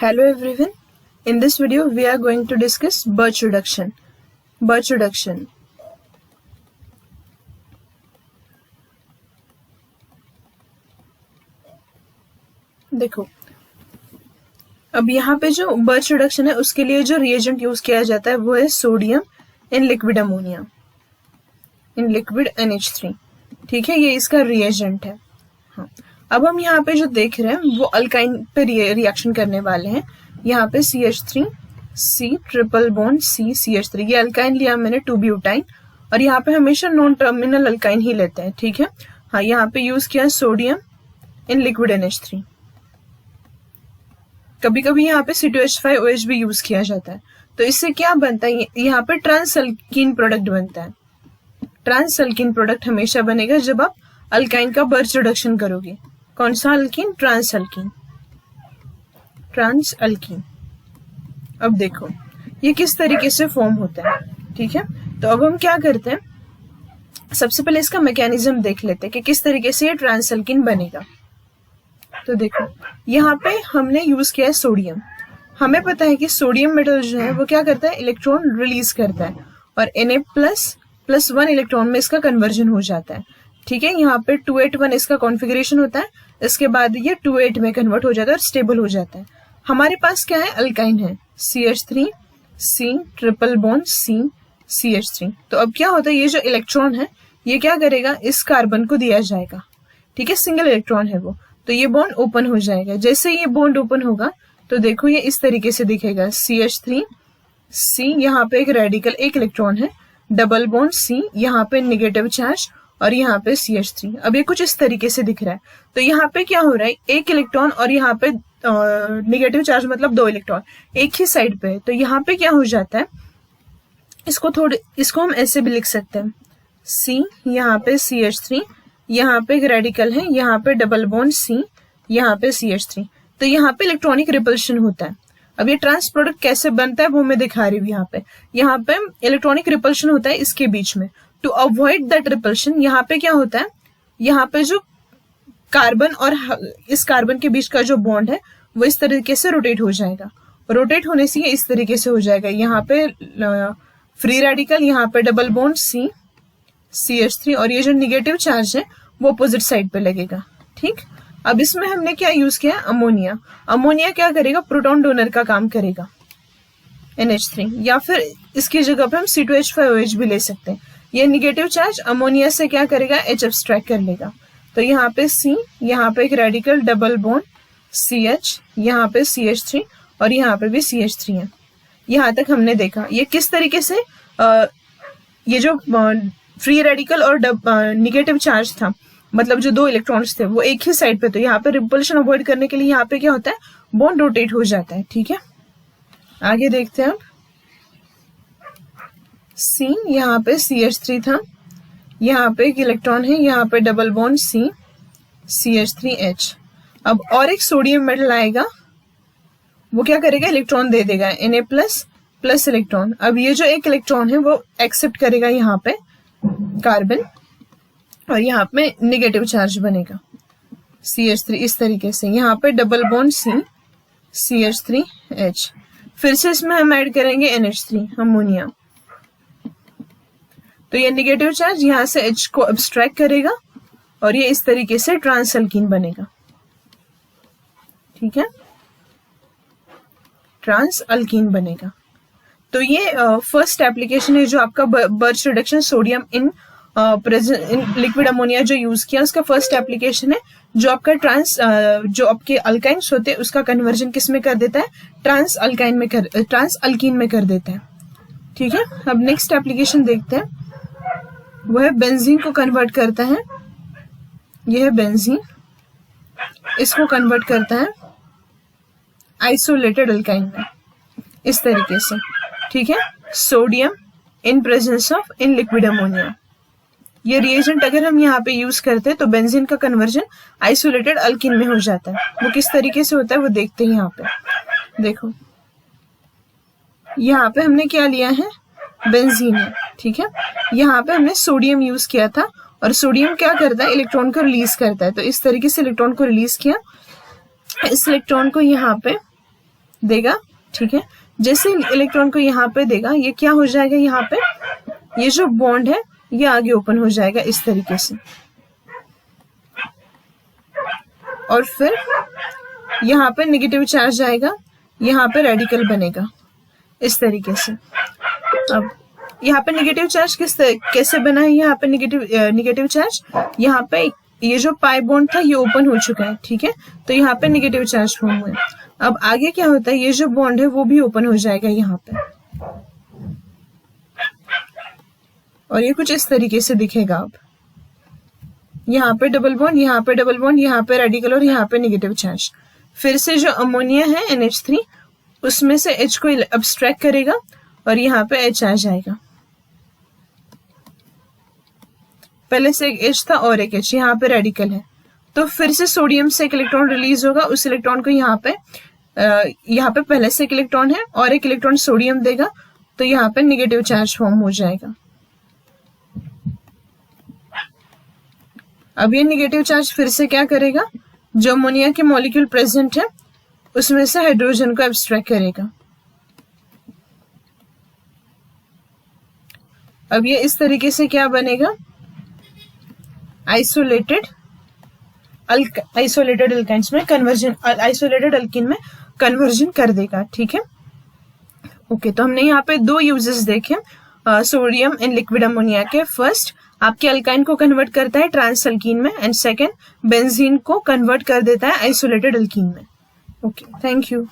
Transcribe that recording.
Hello everyone. In this video we are going to discuss Birch reduction. Birch reduction. देखो, अब यहाँ पे जो बर्च रिडक्शन है उसके लिए जो रिएजेंट यूज किया जाता है वो है sodium in liquid ammonia in liquid NH3। ठीक है, ये इसका रिएजेंट है। हाँ, अब हम यहाँ पे जो देख रहे हैं वो अल्काइन पे रिएक्शन करने वाले हैं। यहाँ पे CH3 C triple bond CH3, ये अल्काइन लिया मैंने 2-ब्यूटाइन, और यहाँ पे हमेशा नॉन टर्मिनल अल्काइन ही लेते हैं। ठीक है, हाँ, यहाँ पे यूज किया सोडियम इन लिक्विड NH3। कभी कभी यहाँ पे C2H5OH भी यूज किया जाता है। तो इससे क्या बनता है, यहाँ पे ट्रांस अल्कीन प्रोडक्ट बनता है। ट्रांस अल्कीन प्रोडक्ट हमेशा बनेगा जब आप अल्काइन का बर्च रिडक्शन करोगे। कौन सा alkene? Trans alkene. Trans alkene. अब देखो ये किस तरीके से फॉर्म होता है। ठीक है, तो अब हम क्या करते हैं, सबसे पहले इसका मैकेनिज्म देख लेते हैं कि किस तरीके से ये ट्रांस अल्कीन बनेगा। तो देखो यहाँ पे हमने यूज किया है सोडियम। हमें पता है कि सोडियम मेटल जो है वो क्या करता है, इलेक्ट्रॉन रिलीज करता है, और Na++1 इलेक्ट्रॉन में इसका कन्वर्जन हो जाता है। ठीक है, यहाँ पे 281 इसका कॉन्फ़िगरेशन होता है, इसके बाद ये 28 में कन्वर्ट हो जाता है और स्टेबल हो जाता है। हमारे पास क्या है, अल्काइन है, CH3 C triple bond CH3। तो अब क्या होता है, ये जो इलेक्ट्रॉन है ये क्या करेगा, इस कार्बन को दिया जाएगा। ठीक है, सिंगल इलेक्ट्रॉन है वो, तो ये बॉन्ड ओपन हो जाएगा। जैसे ये बॉन्ड ओपन होगा तो देखो ये इस तरीके से दिखेगा, CH3 C, यहाँ पे एक रेडिकल एक इलेक्ट्रॉन है, डबल बॉन्ड C, यहाँ पे नेगेटिव चार्ज, और यहाँ पे CH3। अब ये कुछ इस तरीके से दिख रहा है। तो यहाँ पे क्या हो रहा है, एक इलेक्ट्रॉन और यहाँ पे नेगेटिव चार्ज मतलब 2 इलेक्ट्रॉन एक ही साइड पे है। तो यहाँ पे क्या हो जाता है, इसको हम ऐसे भी लिख सकते हैं, C, यहाँ पे CH3, यहाँ पे एक रेडिकल है, यहाँ पे डबल बॉन्ड C, यहाँ पे CH3। तो यहाँ पे इलेक्ट्रॉनिक रिपल्शन होता है। अब ये ट्रांस प्रोडक्ट कैसे बनता है वो मैं दिखा रही हूँ। यहाँ पे इलेक्ट्रॉनिक रिपल्शन होता है इसके बीच में। टू अवॉइड दैट रिपल्शन यहाँ पे क्या होता है, यहाँ पे जो कार्बन और इस कार्बन के बीच का जो बॉन्ड है वो इस तरीके से रोटेट हो जाएगा। रोटेट होने से ये इस तरीके से हो जाएगा, यहाँ पे फ्री रेडिकल, यहाँ पे डबल बॉन्ड C CH3, और ये जो निगेटिव चार्ज है वो अपोजिट साइड पे लगेगा। ठीक, अब इसमें हमने क्या यूज किया, अमोनिया। अमोनिया क्या करेगा, प्रोटॉन डोनर का काम करेगा NH3, या फिर इसकी जगह पे हम C2H5OH भी ले सकते हैं। ये निगेटिव चार्ज अमोनिया से क्या करेगा, H एब्स्ट्रैक्ट कर लेगा। तो यहाँ पे C, यहाँ पे एक रेडिकल डबल बॉन्ड CH, यहाँ पे CH3, और यहाँ पे भी CH3 है। यहाँ तक हमने देखा ये किस तरीके से ये जो फ्री रेडिकल और निगेटिव चार्ज था, मतलब जो 2 इलेक्ट्रॉन्स थे वो एक ही साइड पे, तो यहाँ पे रिपल्शन अवॉइड करने के लिए यहाँ पे क्या होता है, बॉन्ड रोटेट हो जाता है। ठीक है, आगे देखते हैं। अब C, यहाँ पे CH3 था, यहाँ पे एक इलेक्ट्रॉन है, यहाँ पे डबल बॉन्ड C CH3H। अब और एक सोडियम मेटल आएगा, वो क्या करेगा, इलेक्ट्रॉन दे देगा, Na++ इलेक्ट्रॉन। अब ये जो एक इलेक्ट्रॉन है वो एक्सेप्ट करेगा यहाँ पे कार्बन, और यहाँ पे नेगेटिव चार्ज बनेगा CH3 इस तरीके से। यहाँ पे डबल बॉन्ड C CH3H। फिर से इसमें हम ऐड करेंगे NH3 अमोनिया। तो ये नेगेटिव चार्ज यहाँ से H को अब्स्ट्रैक्ट करेगा, और ये इस तरीके से ट्रांस अल्कीन बनेगा। ठीक है, ट्रांस अल्कीन बनेगा। तो ये फर्स्ट एप्लीकेशन है जो आपका birch reduction sodium in liquid ammonia जो यूज किया उसका फर्स्ट एप्लीकेशन है, जो आपका जो आपके अल्काइन्स होते हैं उसका कन्वर्जन किस में कर देता है, ट्रांस अल्कीन में कर देता है। ठीक है, अब नेक्स्ट एप्लीकेशन देखते हैं, वो है बेंजीन को कन्वर्ट करता है। यह है बेंजीन, इसको कन्वर्ट करता है आइसोलेटेड अल्काइन में इस तरीके से। ठीक है, sodium in presence of in liquid ammonia. ये रिएजेंट अगर हम यहाँ पे यूज करते हैं तो बेंजीन का कन्वर्जन आइसोलेटेड अल्कीन में हो जाता है। वो किस तरीके से होता है वो देखते हैं। यहाँ पे देखो, यहाँ पे हमने क्या लिया है, बेंजीन है। ठीक है, यहाँ पे हमने सोडियम यूज किया था, और सोडियम क्या करता है, इलेक्ट्रॉन को रिलीज करता है। तो इस तरीके से इलेक्ट्रॉन को रिलीज किया, इस इलेक्ट्रॉन को यहाँ पे देगा, ठीक है। जैसे इलेक्ट्रॉन को यहाँ पे देगा, ये क्या हो जाएगा, यहाँ पे ये जो बॉन्ड है ये आगे ओपन हो जाएगा इस तरीके से, और फिर यहाँ पे नेगेटिव चार्ज आएगा, यहाँ पे रेडिकल बनेगा इस तरीके से। अब यहाँ पे नेगेटिव चार्ज कैसे बना है, यहाँ पे नेगेटिव चार्ज, यहाँ पे ये जो पाई बॉन्ड था ये ओपन हो चुका है, ठीक है, तो यहाँ पे नेगेटिव चार्ज फॉर्म हुआ है। अब आगे क्या होता है, ये जो बॉन्ड है वो भी ओपन हो जाएगा यहाँ पे, और ये कुछ इस तरीके से दिखेगा। अब यहाँ पे डबल बॉन्ड, यहाँ पे डबल बॉन्ड, यहाँ पे रेडिकल और यहाँ पे नेगेटिव चार्ज। फिर से जो अमोनिया है NH3 उसमें से H को अब्स्ट्रैक्ट करेगा और यहाँ पे H आ जाएगा। पहले से एक H था और एक H, यहाँ पे रेडिकल है, तो फिर से सोडियम से एक इलेक्ट्रॉन रिलीज होगा, उस इलेक्ट्रॉन को यहाँ पे पहले से एक इलेक्ट्रॉन है और एक इलेक्ट्रॉन सोडियम देगा, तो यहाँ पे नेगेटिव चार्ज फॉर्म हो जाएगा। अब ये नेगेटिव चार्ज फिर से क्या करेगा, जो अमोनिया के मॉलिक्यूल प्रेजेंट है उसमें से हाइड्रोजन को एब्स्ट्रैक्ट करेगा। अब ये इस तरीके से क्या बनेगा, आइसोलेटेड अल्काइंस में कन्वर्जन, आइसोलेटेड अल्कीन में कन्वर्जन कर देगा, ठीक है। ओके, तो हमने यहाँ पे दो यूजेस देखे सोडियम इन लिक्विड अमोनिया के। फर्स्ट, आपके अल्काइन को कन्वर्ट करता है ट्रांस अल्कीन में, एंड सेकेंड, बेंजीन को कन्वर्ट कर देता है आइसोलेटेड अल्कीन में। Okay, thank you.